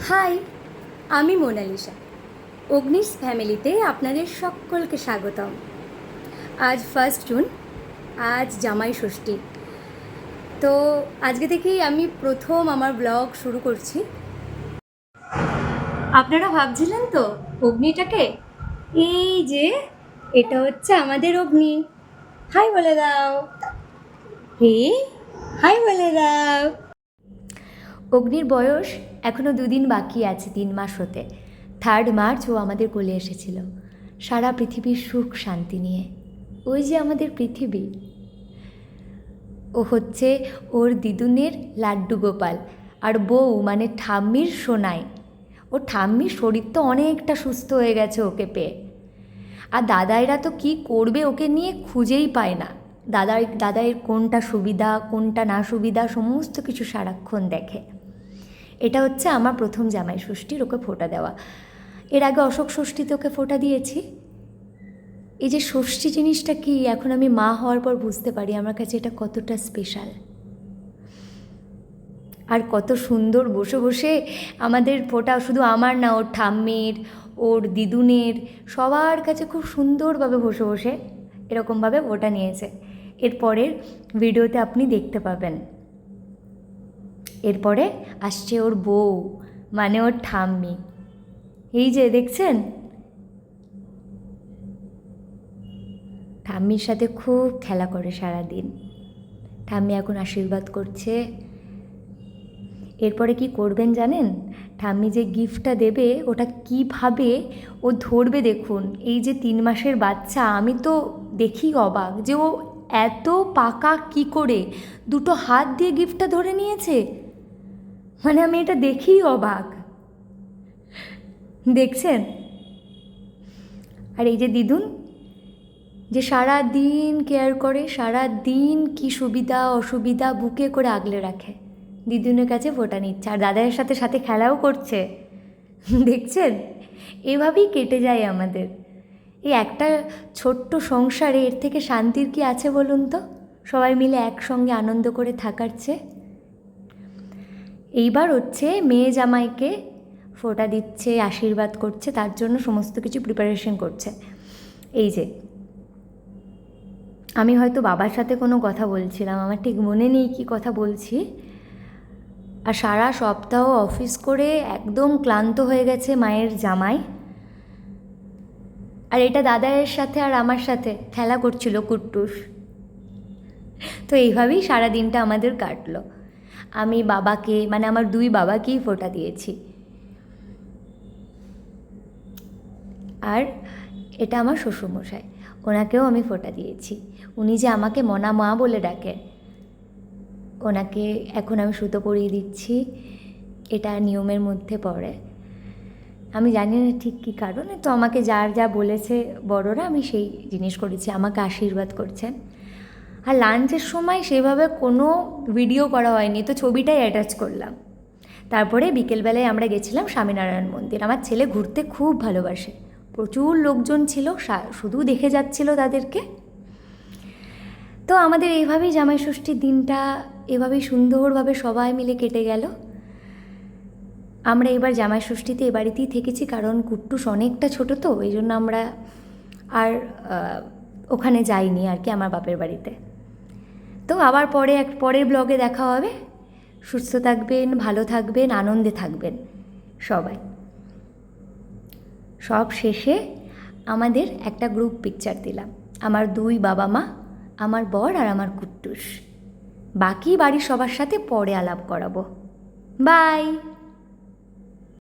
High, আমি Mona Lisa. অগ্নিস ফ্যামিলিতে আপনাদের সকলকে স্বাগতম। আজ 1 জুন, আজ জামাই ষষ্ঠী। তো আজকে থেকেই আমি প্রথম আমার ব্লগ শুরু করছি। আপনারা ভাবছিলেন তো অগ্নিটাকে? এই যে এটা হচ্ছে আমাদের অগ্নি। হাই বলে দাও। হে, হাই বলে দাও। অগ্নির বয়স এখনও 2 দিন বাকি আছে 3 মাস হতে। 3 মার্চ ও আমাদের কোলে এসেছিল সারা পৃথিবীর সুখ শান্তি নিয়ে। ওই যে আমাদের পৃথিবী, ও হচ্ছে ওর দিদুনের লাড্ডু গোপাল, আর বউ মানে ঠাম্মির সোনাই। ও ঠাম্মির শরীর তো অনেকটা সুস্থ হয়ে গেছে ওকে পেয়ে। আর দাদাইরা তো কি করবে ওকে নিয়ে খুঁজেই পায় না। দাদাইয়ের কোনটা সুবিধা কোনটা না সুবিধা সমস্ত কিছু সারাক্ষণ দেখে। এটা হচ্ছে আমার প্রথম জামাই ষষ্ঠীর ওকে ফোঁটা দেওয়া। এর আগে অশোক ষষ্ঠীতে ওকে ফোঁটা দিয়েছি। এই যে ষষ্ঠী জিনিসটা কি, এখন আমি মা হওয়ার পর বুঝতে পারি আমার কাছে এটা কতটা স্পেশাল। আর কত সুন্দর বসে বসে আমাদের ফোঁটা, শুধু আমার না, ওর ঠাম্মির, ওর দিদুনের, সবার কাছে খুব সুন্দরভাবে বসে বসে এরকমভাবে ফোঁটা নিয়েছে। এরপরের ভিডিওতে আপনি দেখতে পাবেন। এরপরে আসছে ওর বউ মানে ওর ঠাম্মি। এই যে দেখছেন, ঠাম্মির সাথে খুব খেলা করে সারাদিন। ঠাম্মি এখন আশীর্বাদ করছে। এরপরে কি করবেন জানেন? ঠাম্মি যে গিফটটা দেবে ওটা কীভাবে ও ধরবে দেখুন। এই যে 3 মাসের বাচ্চা, আমি তো দেখি অবাক যে ও এত পাকা কি করে 2 হাত দিয়ে গিফটটা ধরে নিয়েছে। মানে আমি এটা দেখেই অবাক। দেখছেন? আর এই যে দিদুন, যে সারা দিন কেয়ার করে, সারা দিন কি সুবিধা অসুবিধা বুকে করে আগলে রাখে। দিদুনের কাছে ফোঁটা নিচ্ছে আর দাদার সাথে সাথে খেলাও করছে। দেখছেন? এভাবেই কেটে যায় আমাদের এই একটা ছোট্ট সংসারে। এর থেকে শান্তির কি আছে বলুন তো? সবাই মিলে একসঙ্গে আনন্দ করে থাকার চেয়ে। এইবার হচ্ছে মেয়ে জামাইকে ফোঁটা দিচ্ছে, আশীর্বাদ করছে, তার জন্য সমস্ত কিছু প্রিপারেশন করছে। এই যে আমি হয়তো বাবার সাথে কোনো কথা বলছিলাম, আমার ঠিক মনে নেই কী কথা বলছি। আর সারা সপ্তাহ অফিস করে একদম ক্লান্ত হয়ে গেছে মায়ের জামাই। আর এটা দাদায়ের সাথে আর আমার সাথে খেলা করছিল কুট্টুস। তো এইভাবেই সারা দিনটা আমাদের কাটলো। আমি বাবাকে, মানে আমার 2 বাবাকেই ফোঁটা দিয়েছি। আর এটা আমার শ্বশুরমশাই, ওনাকেও আমি ফোঁটা দিয়েছি। উনি যে আমাকে মনা মা বলে ডাকে, ওনাকে এখন আমি সুতো পরিয়ে দিচ্ছি। এটা নিয়মের মধ্যে পড়ে। আমি জানি না ঠিক কী কারণে, তো আমাকে যার যা বলেছে বড়রা আমি সেই জিনিস করেছি। আমাকে আশীর্বাদ করছেন। আর লাঞ্চের সময় সেভাবে কোনো ভিডিও করা হয়নি, তো ছবিটাই অ্যাটাচ করলাম। তারপরে বিকেলবেলায় আমরা গেছিলাম স্বামীনারায়ণ মন্দির। আমার ছেলে ঘুরতে খুব ভালোবাসে। প্রচুর লোকজন ছিল, শুধু দেখে যাচ্ছিল তাদেরকে। তো আমাদের এইভাবেই জামাই ষষ্ঠীর দিনটা এভাবেই সুন্দরভাবে সবাই মিলে কেটে গেল। আমরা এবার জামাই ষষ্ঠীতে এ বাড়িতেই থেকেছি, কারণ কুট্টুস অনেকটা ছোটো, তো এই জন্য আমরা আর ওখানে যাইনি আর কি, আমার বাপের বাড়িতে। তো আবার পরের ব্লগে দেখা হবে। সুস্থ থাকবেন, ভালো থাকবেন, আনন্দে থাকবেন সবাই। সব শেষে আমাদের একটা গ্রুপ পিকচার দিলাম, আমার 2 বাবা মা, আমার বর আর আমার কুট্টুস। বাকি বাড়ির সবার সাথে পরে আলাপ করাবো। বাই।